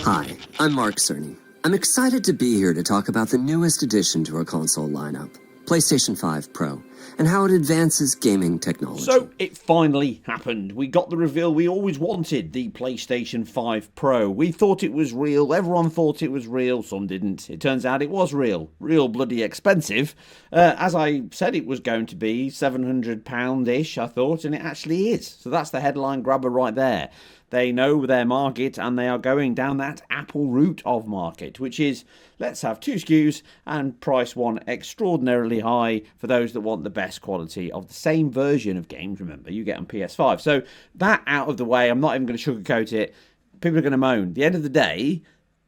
Hi, I'm Mark Cerny. I'm excited to be here to talk about the newest addition to our console lineup, PlayStation 5 Pro, and how it advances gaming technology. So it finally happened. We got the reveal we always wanted, the PlayStation 5 Pro. We thought it was real. Everyone thought it was real. Some didn't. It turns out it was real. Real bloody expensive. As I said it was going to be, £700-ish, I thought, and it actually is. So that's the headline grabber right there. They know their market and they are going down that Apple route of market, which is let's have two SKUs and price one extraordinarily high for those that want the best quality of the same version of games. Remember, you get on PS5. So that out of the way, I'm not even going to sugarcoat it. People are going to moan. At the end of the day,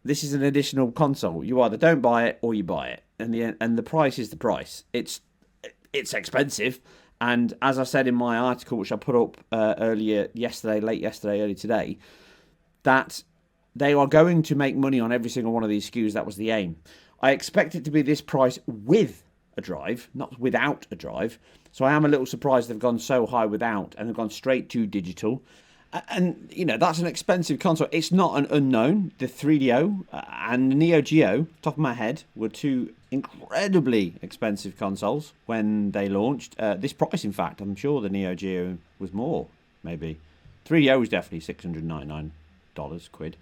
this is an additional console. You either don't buy it or you buy it. And the price is the price. It's expensive. And as I said in my article, which I put up late yesterday, early today, that they are going to make money on every single one of these SKUs. That was the aim. I expect it to be this price with a drive, not without a drive. So I am a little surprised they've gone so high without and they've gone straight to digital. And, you know, that's an expensive console. It's not an unknown. The 3DO and the Neo Geo, top of my head, were two incredibly expensive consoles when they launched. This price, in fact, I'm sure the Neo Geo was more, maybe. 3DO was definitely $699 quid.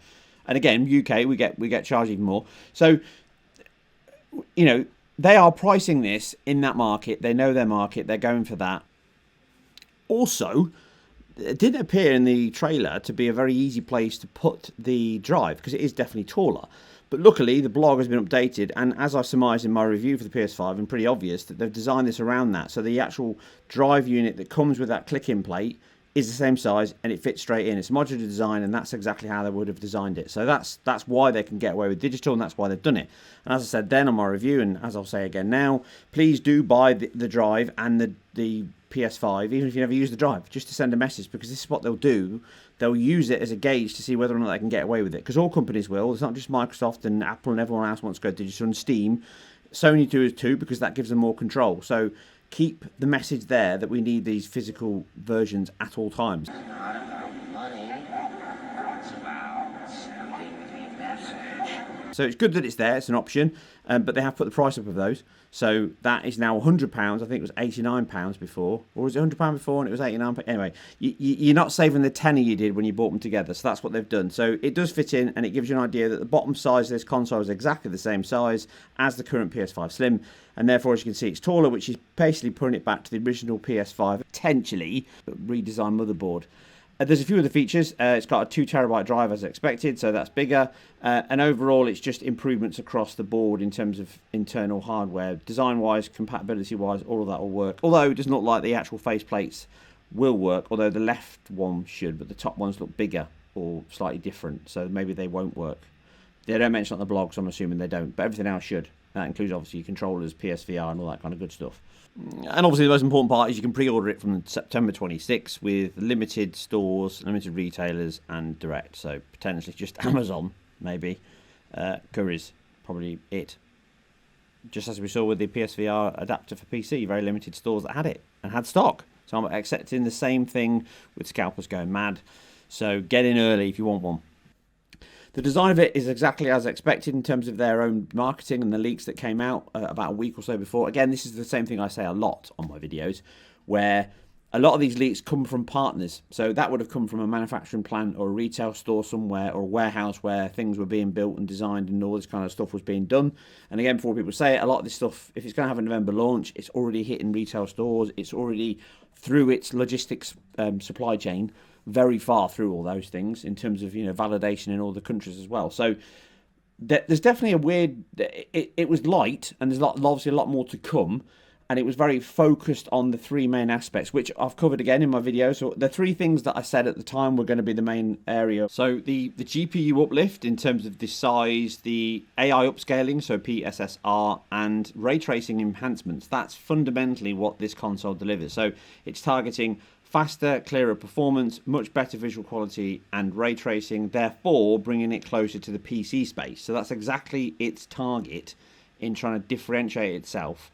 And again, UK, we get charged even more. So, you know, they are pricing this in that market. They know their market. They're going for that. Also, it didn't appear in the trailer to be a very easy place to put the drive because it is definitely taller. But luckily, the blog has been updated, and as I surmised in my review for the PS5, and pretty obvious that they've designed this around that. So the actual drive unit that comes with that click-in plate is the same size, and it fits straight in. It's a modular design, and that's exactly how they would have designed it. So that's why they can get away with digital, and that's why they've done it. And as I said then on my review, and as I'll say again now, please do buy the drive and the PS5, even if you never use the drive, just to send a message, because this is what they'll do. They'll use it as a gauge to see whether or not they can get away with it, because all companies will. It's not just Microsoft and Apple and everyone else wants to go digital, and Steam. Sony do it too, because that gives them more control. So keep the message there that we need these physical versions at all times. So it's good that it's there, it's an option, but they have put the price up of those. So that is now £100, I think it was £89 before, or was it £100 before and it was £89? Anyway, you're not saving the tenner you did when you bought them together, so that's what they've done. So it does fit in, and it gives you an idea that the bottom size of this console is exactly the same size as the current PS5 Slim, and therefore, as you can see, it's taller, which is basically putting it back to the original PS5, potentially, but redesigned motherboard. There's a few other features. It's got a 2TB drive as expected, so that's bigger. And overall, it's just improvements across the board in terms of internal hardware. Design-wise, compatibility-wise, all of that will work. Although it doesn't look like the actual faceplates will work, although the left one should, but the top ones look bigger or slightly different, so maybe they won't work. They don't mention it on the blog, so I'm assuming they don't, but everything else should. That includes, obviously, controllers, PSVR, and all that kind of good stuff. And obviously the most important part is you can pre-order it from September 26th with limited stores, limited retailers and direct. So potentially just Amazon, maybe. Curry's, probably it. Just as we saw with the PSVR adapter for PC, very limited stores that had it and had stock. So I'm accepting the same thing with scalpers going mad. So get in early if you want one. The design of it is exactly as expected in terms of their own marketing and the leaks that came out about a week or so before. Again, this is the same thing I say a lot on my videos, where a lot of these leaks come from partners. So that would have come from a manufacturing plant or a retail store somewhere or a warehouse where things were being built and designed and all this kind of stuff was being done. And again, before people say it, a lot of this stuff, if it's going to have a November launch, it's already hitting retail stores. It's already through its logistics supply chain, very far through all those things in terms of, you know, validation in all the countries as well. So there's definitely a weird, it was light, and there's obviously a lot more to come, and it was very focused on the three main aspects, which I've covered again in my video. So the three things that I said at the time were going to be the main area. So the GPU uplift in terms of the size, the AI upscaling, so PSSR, and ray tracing enhancements. That's fundamentally what this console delivers. So it's targeting faster, clearer performance, much better visual quality and ray tracing, therefore bringing it closer to the PC space. So that's exactly its target in trying to differentiate itself.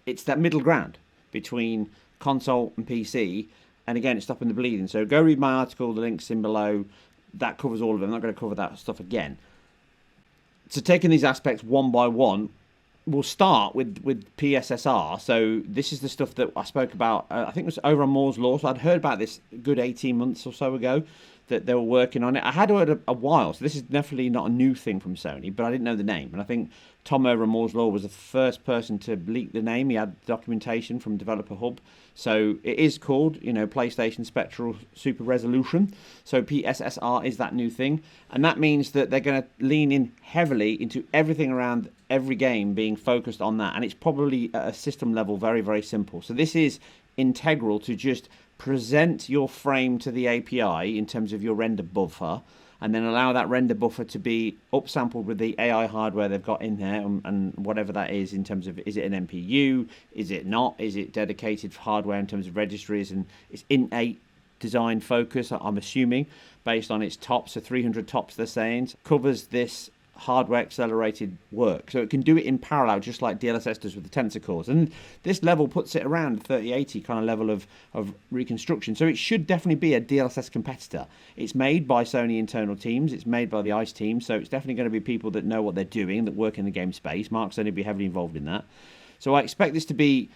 It's that middle ground between console and PC, and again, it's stopping the bleeding. So go read my article, the link's in below. That covers all of it. I'm not going to cover that stuff again. So taking these aspects one by one, we'll start with PSSR. So this is the stuff that I spoke about, I think it was over on Moore's Law. So I'd heard about this a good 18 months or so ago, that they were working on it. I had heard a while, so this is definitely not a new thing from Sony, but I didn't know the name. And I think Tom over on Moore's Law was the first person to leak the name. He had documentation from Developer Hub. So it is called, PlayStation Spectral Super Resolution. So PSSR is that new thing. And that means that they're going to lean in heavily into everything around every game being focused on that. And it's probably at a system level very, very simple. So this is integral to just present your frame to the API in terms of your render buffer, and then allow that render buffer to be upsampled with the AI hardware they've got in there, and whatever that is in terms of, is it an NPU, is it not, is it dedicated hardware in terms of registries, and it's innate design focus, I'm assuming, based on its tops, so 300 tops they're saying, covers this hardware accelerated work. So it can do it in parallel, just like DLSS does with the tensor cores. And this level puts it around 3080 kind of level of reconstruction. So it should definitely be a DLSS competitor. It's made by Sony internal teams. It's made by the ICE team. So it's definitely going to be people that know what they're doing, that work in the game space. Mark Cerny will be heavily involved in that. So I expect this to be,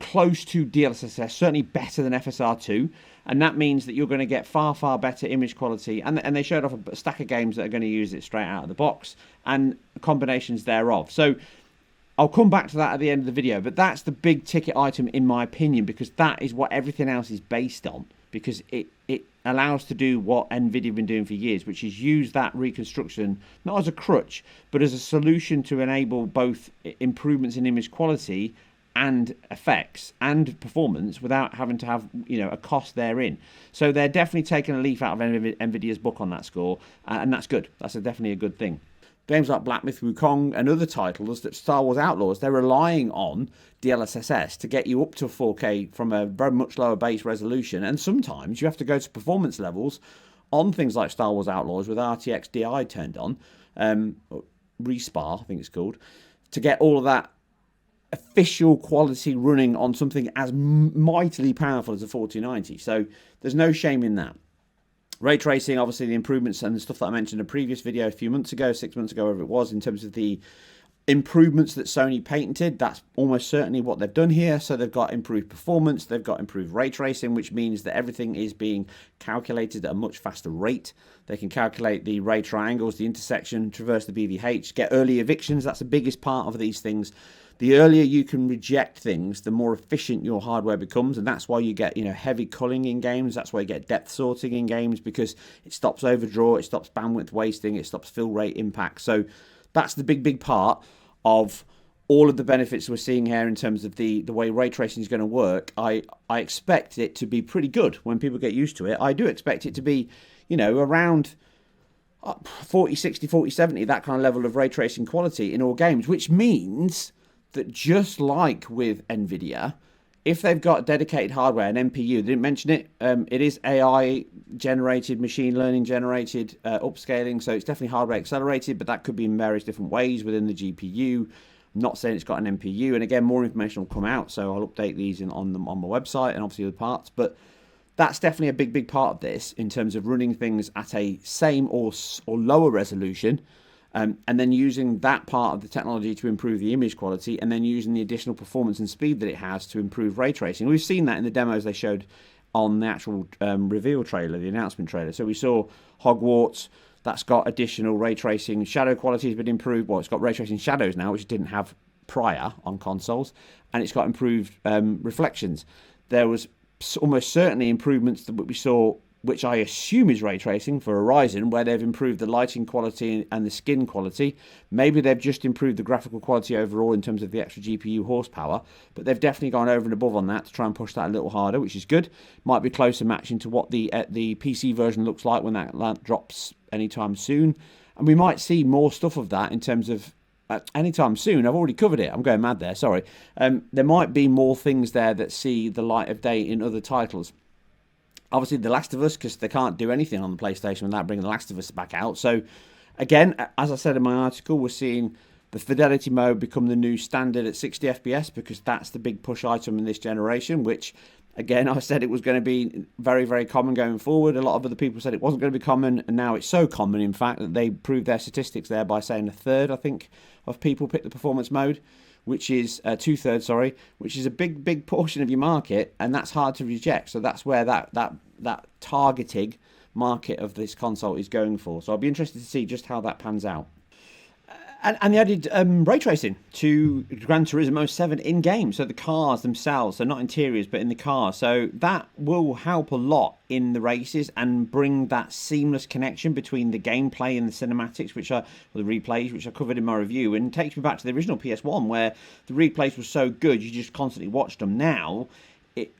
close to DLSS, certainly better than FSR2. And that means that you're going to get far, far better image quality. And they showed off a stack of games that are going to use it straight out of the box and combinations thereof. So I'll come back to that at the end of the video. But that's the big ticket item, in my opinion, because that is what everything else is based on. Because it allows to do what NVIDIA have been doing for years, which is use that reconstruction, not as a crutch, but as a solution to enable both improvements in image quality and effects and performance without having to have a cost therein. So they're definitely taking a leaf out of NVIDIA's book on that score, and that's good. That's definitely a good thing. Games like Black Myth Wukong and other titles that Star Wars Outlaws, they're relying on DLSS to get you up to 4K from a very much lower base resolution, and sometimes you have to go to performance levels on things like Star Wars Outlaws with RTX DI turned on, Respar I think it's called, to get all of that official quality running on something as mightily powerful as a 4090. So there's no shame in that. Ray tracing, obviously the improvements and the stuff that I mentioned in a previous video a few months ago, 6 months ago, whatever it was, in terms of the improvements that Sony patented, that's almost certainly what they've done here. So they've got improved performance, they've got improved ray tracing, which means that everything is being calculated at a much faster rate. They can calculate the ray triangles, the intersection, traverse the BVH, get early evictions. That's the biggest part of these things. The earlier you can reject things, the more efficient your hardware becomes, and that's why you get heavy culling in games. That's why you get depth sorting in games, because it stops overdraw, it stops bandwidth wasting, it stops fill rate impact. So that's the big part of all of the benefits we're seeing here in terms of the way ray tracing is going to work. I expect it to be pretty good when people get used to it. I do expect it to be around 4060, 4070, that kind of level of ray tracing quality in all games, which means that just like with NVIDIA, if they've got dedicated hardware, an NPU, they didn't mention it, it is AI generated, machine learning generated, upscaling, so it's definitely hardware accelerated, but that could be in various different ways within the GPU. I'm not saying it's got an NPU, and again, more information will come out, so I'll update these on my website and obviously other parts, but that's definitely a big part of this in terms of running things at a same or lower resolution, and then using that part of the technology to improve the image quality, and then using the additional performance and speed that it has to improve ray tracing. We've seen that in the demos they showed on the actual reveal trailer, the announcement trailer. So we saw Hogwarts, that's got additional ray tracing. Shadow quality has been improved. Well, it's got ray tracing shadows now, which it didn't have prior on consoles, and it's got improved reflections. There was almost certainly improvements that we saw, which I assume is ray tracing for Horizon, where they've improved the lighting quality and the skin quality. Maybe they've just improved the graphical quality overall in terms of the extra GPU horsepower, but they've definitely gone over and above on that to try and push that a little harder, which is good. Might be closer matching to what the PC version looks like when that drops anytime soon. And we might see more stuff of that in terms of anytime soon. I've already covered it. I'm going mad there, sorry. There might be more things there that see the light of day in other titles. Obviously, The Last of Us, because they can't do anything on the PlayStation without bringing The Last of Us back out. So, again, as I said in my article, we're seeing the Fidelity mode become the new standard at 60 FPS, because that's the big push item in this generation, which Again, I said it was going to be very, very common going forward. A lot of other people said it wasn't going to be common, and now it's so common, in fact, that they proved their statistics there by saying a third, I think, of people pick the performance mode, which is 2/3, sorry, which is a big, big portion of your market, and that's hard to reject. So that's where that targeting market of this console is going for. So I'll be interested to see just how that pans out. And they added ray tracing to Gran Turismo 7 in-game, so the cars themselves, so not interiors, but in the car. So that will help a lot in the races and bring that seamless connection between the gameplay and the cinematics, or the replays, which I covered in my review. And it takes me back to the original PS1, where the replays were so good, you just constantly watched them. Now,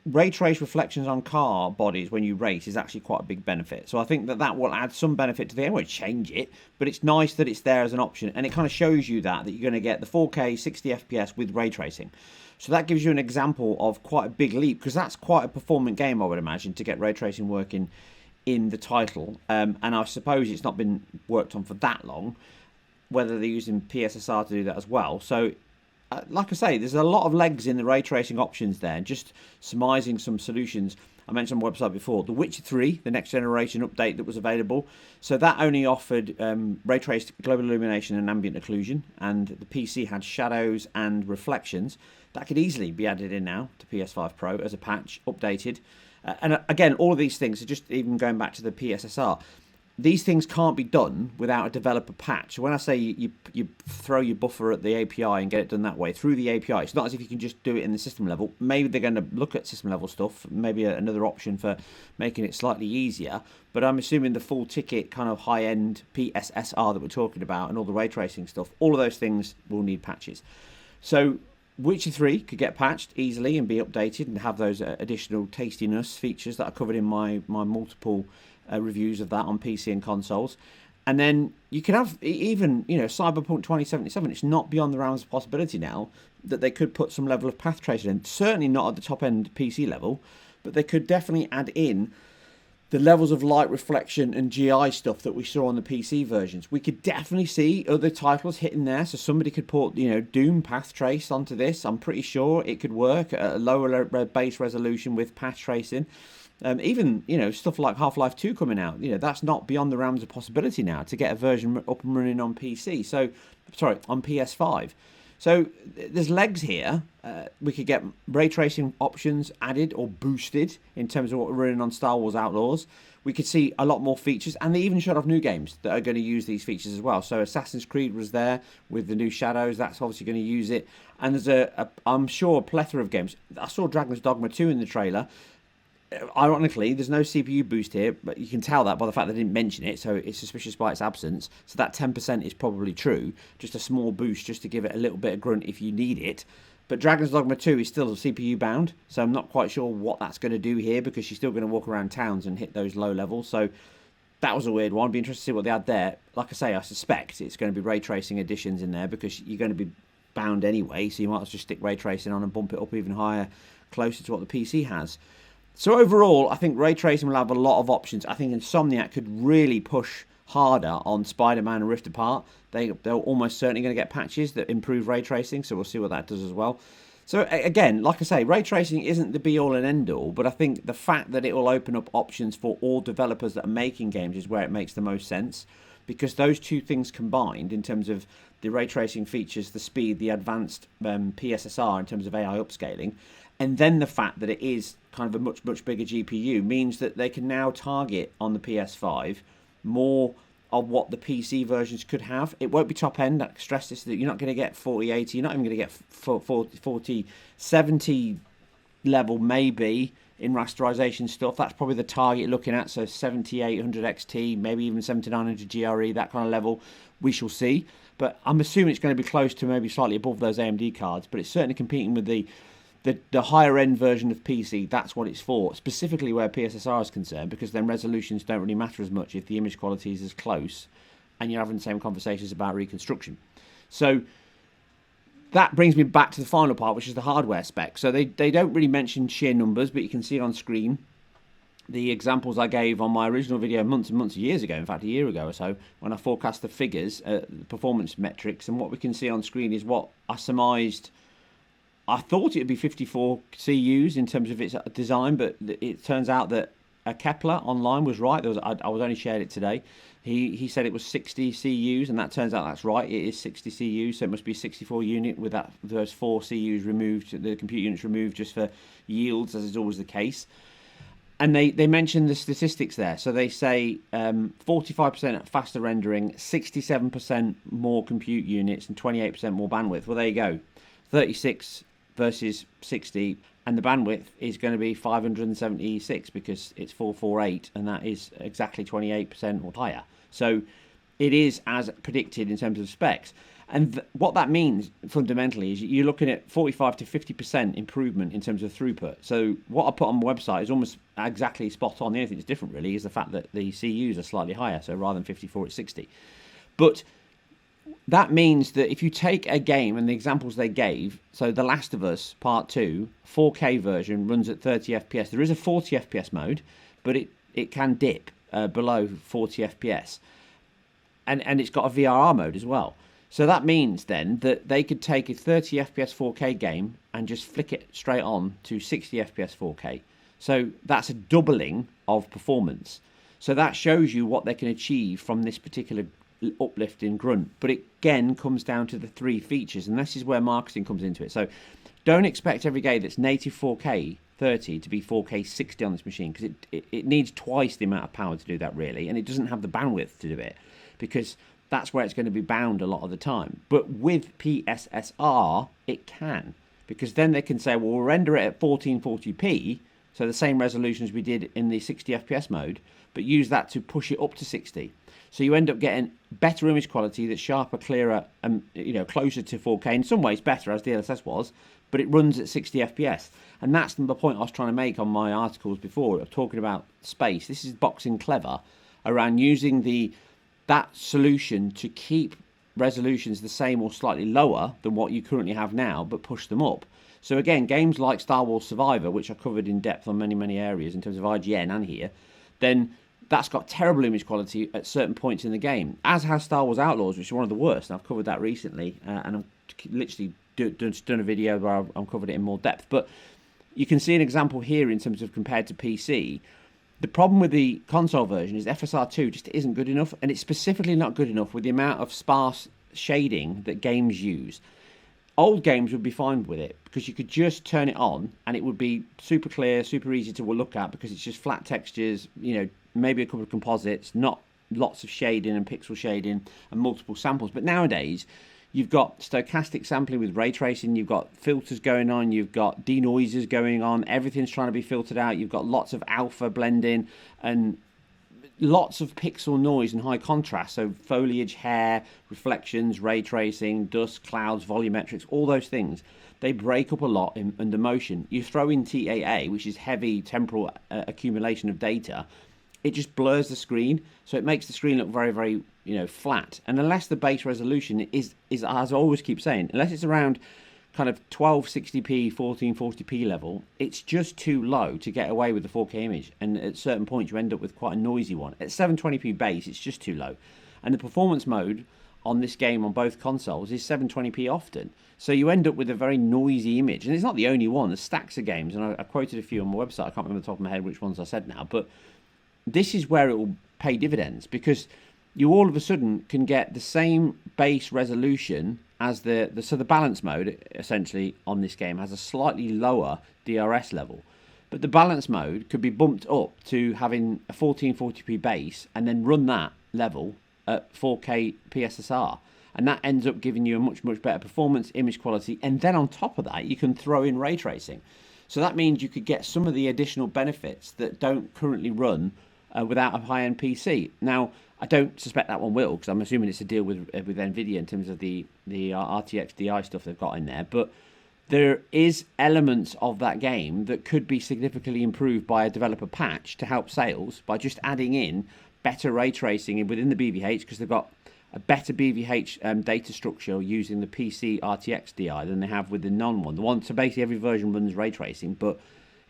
ray trace reflections on car bodies when you race is actually quite a big benefit. So I think that will add some benefit to the game. I won't change it, but it's nice that it's there as an option, and it kind of shows you that you're going to get the 4K 60 FPS with ray tracing. So that gives you an example of quite a big leap, because that's quite a performant game, I would imagine, to get ray tracing working in the title. And I suppose it's not been worked on for that long, whether they're using PSSR to do that as well. So like I say, there's a lot of legs in the ray tracing options there. Just surmising some solutions. I mentioned on the website before, The Witcher 3, the next generation update that was available. So that only offered ray traced global illumination and ambient occlusion, and the PC had shadows and reflections. That could easily be added in now to PS5 Pro as a patch, updated. And again, all of these things are just even going back to the PSSR. These things can't be done without a developer patch. When I say you throw your buffer at the API and get it done that way through the API, it's not as if you can just do it in the system level. Maybe they're going to look at system level stuff, maybe another option for making it slightly easier. But I'm assuming the full ticket kind of high-end PSSR that we're talking about and all the ray tracing stuff, all of those things will need patches. So Witcher 3 could get patched easily and be updated and have those additional tastiness features that I covered in my multiple reviews of that on PC and consoles. And then you could have even, Cyberpunk 2077. It's not beyond the realms of possibility now that they could put some level of path tracing in. Certainly not at the top end PC level, but they could definitely add in the levels of light reflection and GI stuff that we saw on the PC versions. We could definitely see other titles hitting there. So somebody could put, Doom path trace onto this. I'm pretty sure it could work at a lower base resolution with path tracing. Even, stuff like Half-Life 2 coming out, that's not beyond the realms of possibility now to get a version up and running on PC. So, sorry, on PS5. So there's legs here. We could get ray tracing options added or boosted in terms of what we're running on Star Wars Outlaws. We could see a lot more features, and they even showed off new games that are going to use these features as well. So Assassin's Creed was there with the new Shadows. That's obviously going to use it. And there's I'm sure, a plethora of games. I saw Dragon's Dogma 2 in the trailer. Ironically, there's no CPU boost here, but you can tell that by the fact they didn't mention it, so it's suspicious by its absence. So that 10% is probably true, just a small boost just to give it a little bit of grunt if you need it. But Dragon's Dogma 2 is still CPU bound, so I'm not quite sure what that's going to do here, because you're still going to walk around towns and hit those low levels. So that was a weird one. I'd be interested to see what they had there. Like I say, I suspect it's going to be ray tracing additions in there, because you're going to be bound anyway, so you might as well just stick ray tracing on and bump it up even higher, closer to what the PC has. So overall, I think ray tracing will have a lot of options. I think Insomniac could really push harder on Spider-Man and Rift Apart. They're almost certainly going to get patches that improve ray tracing, so we'll see what that does as well. So again, like I say, ray tracing isn't the be-all and end-all, but I think the fact that it will open up options for all developers that are making games is where it makes the most sense, because those two things combined, in terms of the ray tracing features, the speed, the advanced PSSR in terms of AI upscaling, and then the fact that it is kind of a much, much bigger GPU, means that they can now target on the PS5 more of what the PC versions could have. It won't be top end. I stress this, that you're not going to get 4080, you're not even going to get 4070 level maybe in rasterization stuff. That's probably the target looking at. So 7800 XT, maybe even 7900 GRE, that kind of level. We shall see. But I'm assuming it's going to be close to maybe slightly above those AMD cards. But it's certainly competing with the higher end version of PC. That's what it's for, specifically where PSSR is concerned, because then resolutions don't really matter as much if the image quality is as close and you're having the same conversations about reconstruction. So that brings me back to the final part, which is the hardware spec. So they don't really mention sheer numbers, but you can see on screen the examples I gave on my original video months and months, years ago, in fact a year ago or so, when I forecast the figures, the performance metrics, and what we can see on screen is what I surmised I thought it would be 54 CUs in terms of its design, but it turns out that Kepler online was right. I was only shared it today. He said it was 60 CUs, and that turns out that's right. It is 60 CUs, so it must be a 64 unit with those 4 CUs removed, the compute units removed just for yields, as is always the case. And they mention the statistics there. So they say 45% faster rendering, 67% more compute units, and 28% more bandwidth. Well, there you go. 36 versus 60, and the bandwidth is going to be 576 because it's 448, and that is exactly 28% or higher. So it is as predicted in terms of specs. And what that means fundamentally is you're looking at 45 to 50% improvement in terms of throughput. So what I put on my website is almost exactly spot on. The only thing that's different really is the fact that the CUs are slightly higher. So rather than 54, it's 60. But that means that if you take a game and the examples they gave, so The Last of Us Part 2, 4K version runs at 30 FPS. There is a 40 FPS mode, but it can dip below 40 FPS. And it's got a VRR mode as well. So that means then that they could take a 30 FPS 4K game and just flick it straight on to 60 FPS 4K. So that's a doubling of performance. So that shows you what they can achieve from this particular uplift in grunt. But it again comes down to the 3 features, and this is where marketing comes into it. So don't expect every game that's native 4K 30 to be 4K 60 on this machine, because it needs twice the amount of power to do that really, and it doesn't have the bandwidth to do it, because that's where it's going to be bound a lot of the time. But with PSSR, it can, because then they can say, well, we'll render it at 1440p, so the same resolution as we did in the 60 FPS mode, but use that to push it up to 60. So you end up getting better image quality that's sharper, clearer, and closer to 4K. In some ways better, as DLSS was, but it runs at 60 FPS. And that's the point I was trying to make on my articles before, of talking about space. This is boxing clever around using that solution to keep resolutions the same or slightly lower than what you currently have now, but push them up. So again, games like Star Wars Survivor, which I covered in depth on many, many areas in terms of IGN and here, then that's got terrible image quality at certain points in the game, as has Star Wars Outlaws, which is one of the worst. And I've covered that recently, and I've literally done a video where I've covered it in more depth. But you can see an example here in terms of compared to PC. The problem with the console version is FSR2 just isn't good enough, and it's specifically not good enough with the amount of sparse shading that games use. Old games would be fine with it, because you could just turn it on and it would be super clear, super easy to look at, because it's just flat textures, maybe a couple of composites, not lots of shading and pixel shading and multiple samples. But nowadays, you've got stochastic sampling with ray tracing, you've got filters going on, you've got denoisers going on, everything's trying to be filtered out, you've got lots of alpha blending and lots of pixel noise and high contrast, so foliage, hair, reflections, ray tracing, dust, clouds, volumetrics, all those things. They break up a lot under motion. You throw in TAA, which is heavy temporal accumulation of data, it just blurs the screen, so it makes the screen look very, very, flat. And unless the base resolution is as I always keep saying, unless it's around kind of 1260p, 1440p level, it's just too low to get away with the 4K image. And at certain points, you end up with quite a noisy one. At 720p base, it's just too low. And the performance mode on this game on both consoles is 720p often. So you end up with a very noisy image. And it's not the only one. There's stacks of games, and I quoted a few on my website. I can't remember off the top of my head which ones I said now, but this is where it will pay dividends, because you all of a sudden can get the same base resolution as the balance mode essentially on this game has a slightly lower DRS level, but the balance mode could be bumped up to having a 1440p base and then run that level at 4K PSSR, and that ends up giving you a much, much better performance, image quality, and then on top of that you can throw in ray tracing. So that means you could get some of the additional benefits that don't currently run without a high-end PC. Now, I don't suspect that one will, because I'm assuming it's a deal with NVIDIA in terms of the RTX Di stuff they've got in there. But there is elements of that game that could be significantly improved by a developer patch to help sales by just adding in better ray tracing within the BVH, because they've got a better BVH data structure using the PC RTX Di than they have with the non-one. The one, so basically every version runs ray tracing, but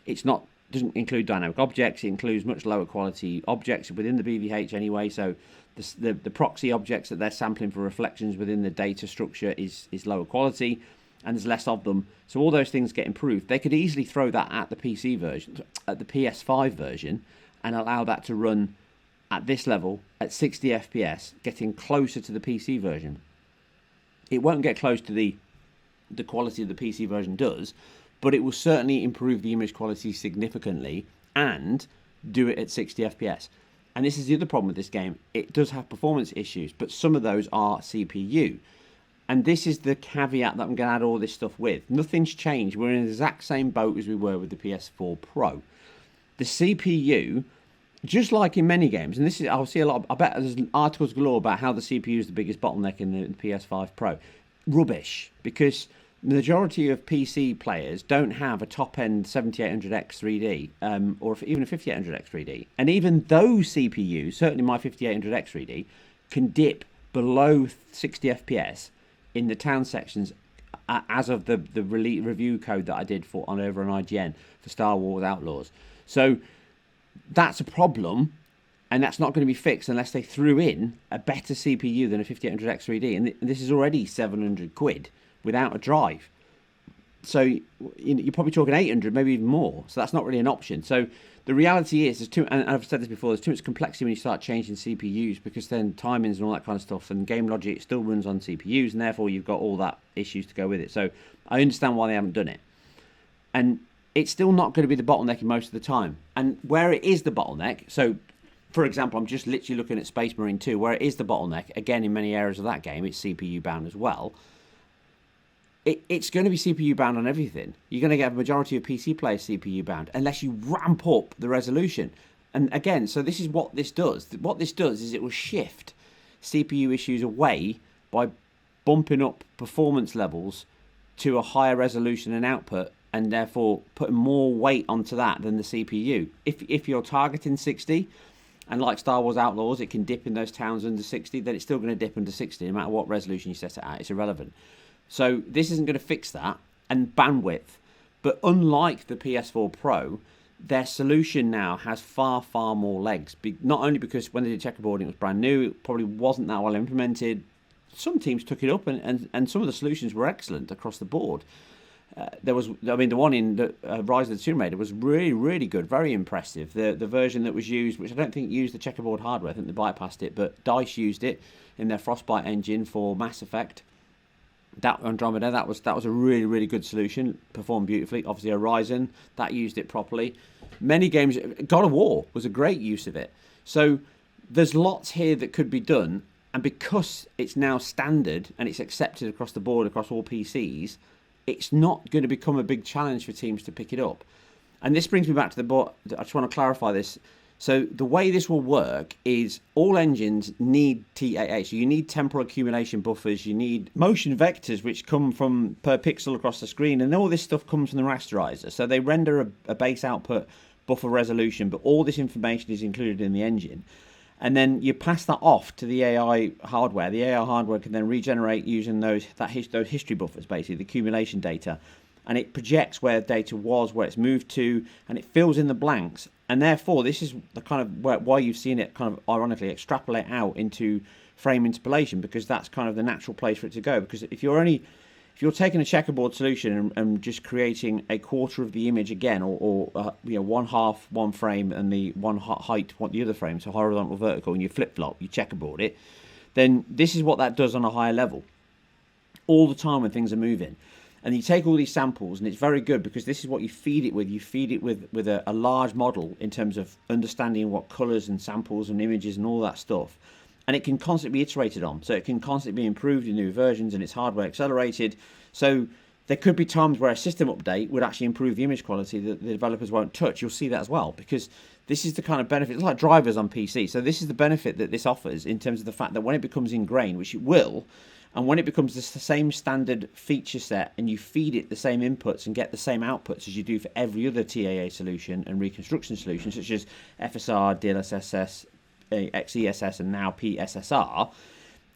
it's not doesn't include dynamic objects. It includes much lower quality objects within the BVH anyway. So the proxy objects that they're sampling for reflections within the data structure is lower quality. and there's less of them. So all those things get improved. They could easily throw that at the PC version, at the PS5 version, and allow that to run at this level at 60 FPS, getting closer to the PC version. It won't get close to the quality of the PC version does, but it will certainly improve the image quality significantly and do it at 60 FPS. And this is the other problem with this game. It does have performance issues, but some of those are CPU. And this is the caveat that I'm going to add all this stuff with. Nothing's changed. We're in the exact same boat as we were with the PS4 Pro. The CPU, just like in many games, and this is, I'll see a lot of, I bet there's articles galore about how the CPU is the biggest bottleneck in the PS5 Pro. Rubbish, because the majority of PC players don't have a top-end 7800X 3D, or even a 5800X 3D. And even those CPUs, certainly my 5800X 3D, can dip below 60 FPS in the town sections as of the review code that I did for over on IGN for Star Wars Outlaws. So that's a problem, and that's not going to be fixed unless they threw in a better CPU than a 5800X 3D. And this is already 700 quid without a drive. So you're probably talking 800, maybe even more. So that's not really an option. So the reality is, and I've said this before, there's too much complexity when you start changing CPUs, because then timings and all that kind of stuff, and game logic still runs on CPUs, and therefore you've got all that issues to go with it. So I understand why they haven't done it. And it's still not going to be the bottleneck in most of the time. And where it is the bottleneck, so for example, I'm just literally looking at Space Marine 2, where it is the bottleneck, again, in many areas of that game, it's CPU bound as well. It's going to be CPU bound on everything. You're going to get a majority of PC players CPU bound unless you ramp up the resolution. And again, so this is what this does. What this does is it will shift CPU issues away by bumping up performance levels to a higher resolution and output, and therefore putting more weight onto that than the CPU. If you're targeting 60, and like Star Wars Outlaws, it can dip in those towns under 60, then it's still going to dip under 60 no matter what resolution you set it at. It's irrelevant. So this isn't going to fix that. And bandwidth. But unlike the PS4 Pro, their solution now has far, far more legs. Not only because when they did checkerboarding, it was brand new, it probably wasn't that well implemented. Some teams took it up, and some of the solutions were excellent across the board. The one in Rise of the Tomb Raider was really, really good, very impressive. The version that was used, which I don't think used the checkerboard hardware, I think they bypassed it, but DICE used it in their Frostbite engine for Mass Effect. That Andromeda, that was a really, really good solution, performed beautifully. Obviously, Horizon, that used it properly. Many games, God of War was a great use of it. So there's lots here that could be done, and because it's now standard and it's accepted across the board, across all PCs, it's not going to become a big challenge for teams to pick it up. And this brings me back to I just want to clarify this. So the way this will work is all engines need TAA. So you need temporal accumulation buffers, you need motion vectors, which come from per pixel across the screen, and all this stuff comes from the rasterizer. So they render a base output buffer resolution, but all this information is included in the engine. And then you pass that off to the AI hardware. The AI hardware can then regenerate using those history buffers, basically, the accumulation data. And it projects where data was, where it's moved to, and it fills in the blanks. And therefore, this is the kind of why you've seen it kind of ironically extrapolate out into frame interpolation, because that's kind of the natural place for it to go. Because if you're taking a checkerboard solution and just creating a quarter of the image again, or one half one frame and the one height the other frame, so horizontal, vertical, and you flip flop, you checkerboard it, then this is what that does on a higher level all the time when things are moving. And you take all these samples, and it's very good because this is what you feed it with. You feed it with a large model in terms of understanding what colours and samples and images and all that stuff. And it can constantly be iterated on. So it can constantly be improved in new versions, and it's hardware accelerated. So there could be times where a system update would actually improve the image quality that the developers won't touch. You'll see that as well, because this is the kind of benefit. It's like drivers on PC. So this is the benefit that this offers in terms of the fact that when it becomes ingrained, which it will, and when it becomes the same standard feature set and you feed it the same inputs and get the same outputs as you do for every other TAA solution and reconstruction solution, such as FSR, DLSS, XESS, and now PSSR,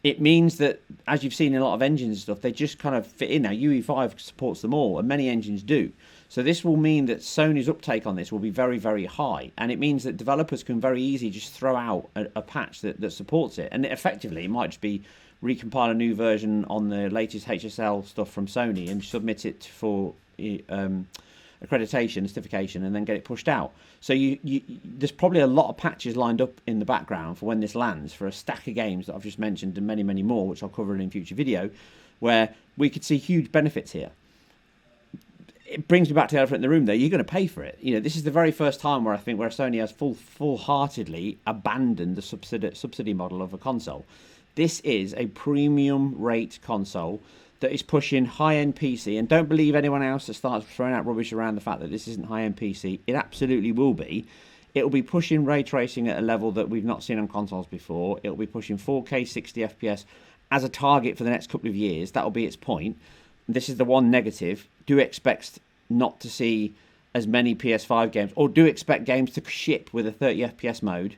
it means that, as you've seen in a lot of engines and stuff, they just kind of fit in. Now, UE5 supports them all, and many engines do. So this will mean that Sony's uptake on this will be very, very high. And it means that developers can very easily just throw out a patch that supports it. And effectively, it might just be recompile a new version on the latest HSL stuff from Sony and submit it for accreditation, certification, and then get it pushed out. So there's probably a lot of patches lined up in the background for when this lands for a stack of games that I've just mentioned and many, many more, which I'll cover in a future video, where we could see huge benefits here. It brings me back to the elephant in the room, though. You're going to pay for it. This is the very first time where I think where Sony has full-heartedly abandoned the subsidy model of a console. This is a premium rate console that is pushing high-end PC, and don't believe anyone else that starts throwing out rubbish around the fact that this isn't high-end PC. It absolutely will be. It will be pushing ray tracing at a level that we've not seen on consoles before. It will be pushing 4K 60 FPS as a target for the next couple of years. That will be its point. This is the one negative. Do expect not to see as many PS5 games, or do expect games to ship with a 30 FPS mode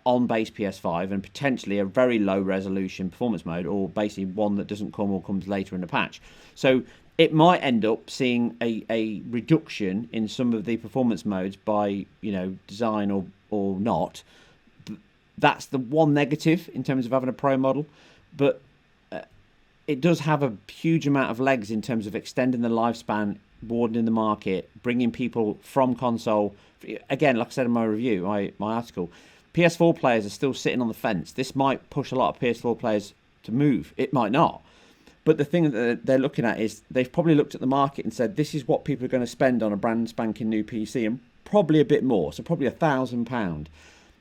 on base PS5 and potentially a very low resolution performance mode, or basically one that doesn't come or comes later in the patch. So it might end up seeing a reduction in some of the performance modes by design or not. That's the one negative in terms of having a Pro model, but it does have a huge amount of legs in terms of extending the lifespan, broadening the market, bringing people from console. Again, like I said in my review, my article, PS4 players are still sitting on the fence. This might push a lot of PS4 players to move. It might not. But the thing that they're looking at is they've probably looked at the market and said, this is what people are going to spend on a brand spanking new PC, and probably a bit more, so probably £1,000.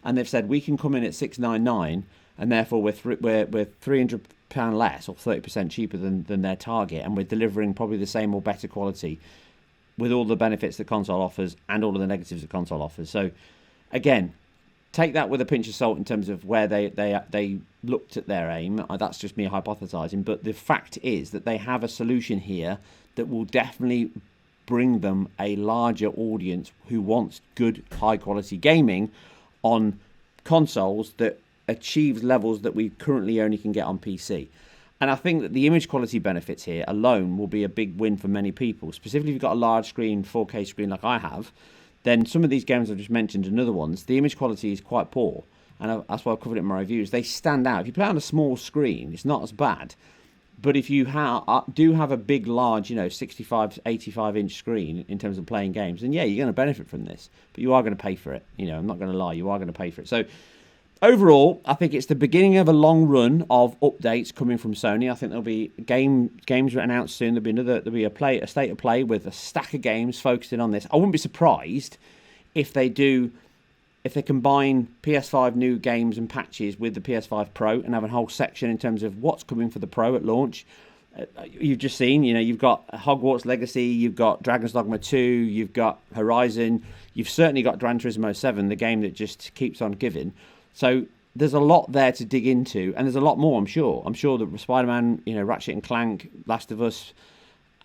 And they've said, we can come in at $699, and therefore we're £300 less, or 30% cheaper than their target, and we're delivering probably the same or better quality with all the benefits that console offers and all of the negatives that console offers. So again, take that with a pinch of salt in terms of where they looked at their aim. That's just me hypothesizing, but the fact is that they have a solution here that will definitely bring them a larger audience who wants good high quality gaming on consoles that achieves levels that we currently only can get on PC. And I think that the image quality benefits here alone will be a big win for many people. Specifically, if you've got a large screen, 4K screen like I have, then some of these games I've just mentioned and other ones, the image quality is quite poor. And that's why I've covered it in my reviews. They stand out. If you play on a small screen, it's not as bad. But if you do have a big, large, 65, 85-inch screen in terms of playing games, then yeah, you're going to benefit from this. But you are going to pay for it. I'm not going to lie. You are going to pay for it. So overall, I think it's the beginning of a long run of updates coming from Sony. I think there'll be games announced soon. There'll be a state of play with a stack of games focusing on this. I wouldn't be surprised if they combine PS5 new games and patches with the PS5 Pro and have a whole section in terms of what's coming for the Pro at launch. You've just seen, you've got Hogwarts Legacy, you've got Dragon's Dogma 2, you've got Horizon, you've certainly got Gran Turismo 7, the game that just keeps on giving. So there's a lot there to dig into, and there's a lot more, I'm sure. I'm sure that Spider-Man, Ratchet and Clank, Last of Us.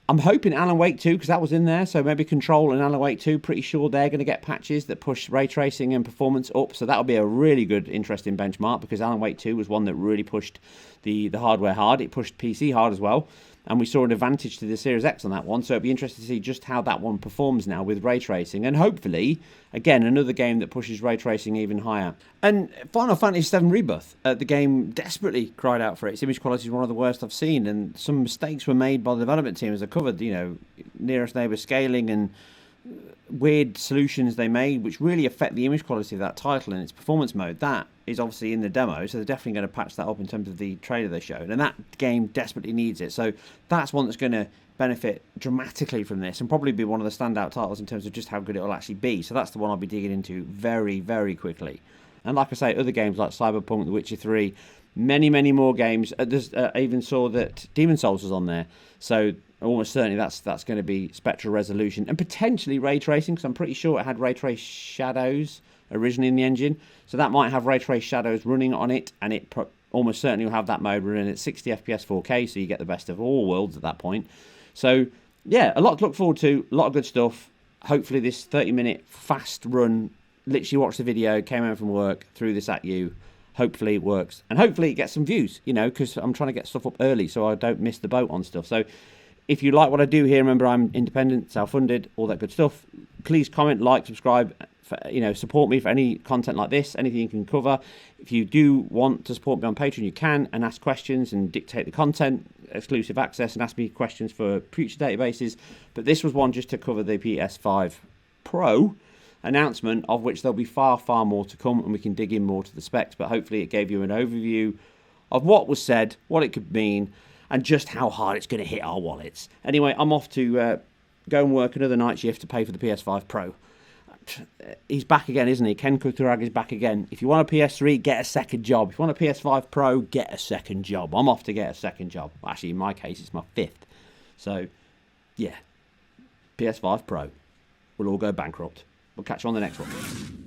I'm hoping Alan Wake 2, because that was in there, so maybe Control and Alan Wake 2, pretty sure they're going to get patches that push ray tracing and performance up, so that'll be a really good, interesting benchmark, because Alan Wake 2 was one that really pushed the hardware hard. It pushed PC hard as well, and we saw an advantage to the Series X on that one, so it'd be interesting to see just how that one performs now with ray tracing, and hopefully, again, another game that pushes ray tracing even higher. And Final Fantasy VII Rebirth, the game desperately cried out for it. Its image quality is one of the worst I've seen, and some mistakes were made by the development team, as I covered, nearest neighbour scaling and weird solutions they made, which really affect the image quality of that title and its performance mode. That is obviously in the demo, so they're definitely going to patch that up in terms of the trailer they showed, and that game desperately needs it. So that's one that's going to benefit dramatically from this and probably be one of the standout titles in terms of just how good it will actually be. So that's the one I'll be digging into very, very quickly. And like I say, other games like Cyberpunk, The Witcher 3, many, many more games. I even saw that Demon's Souls was on there, so almost certainly that's going to be Spectral Resolution and potentially ray tracing, because I'm pretty sure it had ray trace shadows originally in the engine, so that might have ray trace shadows running on it, and it almost certainly will have that mode running at 60 FPS 4K, so you get the best of all worlds at that point. So yeah, a lot to look forward to, a lot of good stuff. Hopefully this 30-minute fast run, literally watched the video, came home from work, threw this at you. Hopefully it works, and hopefully it gets some views, because I'm trying to get stuff up early so I don't miss the boat on stuff. So if you like what I do here, remember I'm independent, self-funded, all that good stuff. Please comment, like, subscribe, support me for any content like this, anything you can cover. If you do want to support me on Patreon, you can, and ask questions and dictate the content, exclusive access, and ask me questions for future databases. But this was one just to cover the PS5 Pro announcement, of which there'll be far, far more to come, and we can dig in more to the specs. But hopefully it gave you an overview of what was said, what it could mean, and just how hard it's going to hit our wallets. Anyway, I'm off to go and work another night shift to pay for the PS5 Pro. He's back again, isn't he? Ken Kutarag is back again. If you want a PS3, get a second job. If you want a PS5 Pro, get a second job. I'm off to get a second job. Actually, in my case, it's my 5th. So, yeah. PS5 Pro. We'll all go bankrupt. We'll catch you on the next one.